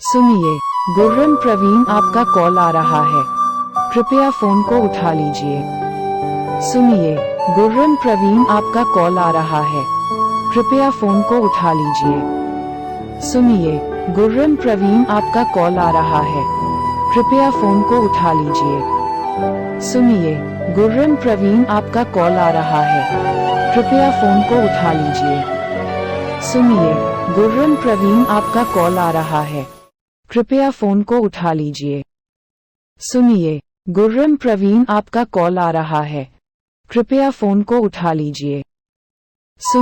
सुनिए, गुर्रन प्रवीण आपका कॉल आ रहा है। कृपया फोन को उठा लीजिए। सुनिए, गुर्रन प्रवीण आपका कॉल आ रहा है। कृपया फोन को उठा लीजिए। सुनिए, गुर्रन प्रवीण आपका कॉल आ रहा है। कृपया फोन को उठा लीजिए। सुनिए, गुर्रन प्रवीण आपका कॉल आ रहा है। कृपया फोन को उठा लीजिए। सुनिए, गुर्रन प्रवीण आपका कॉल आ रहा है। कृपया फोन को उठा लीजिए। सुनिए, गुर्रन प्रवीण आपका कॉल आ रहा है। कृपया फोन को उठा लीजिए। सुन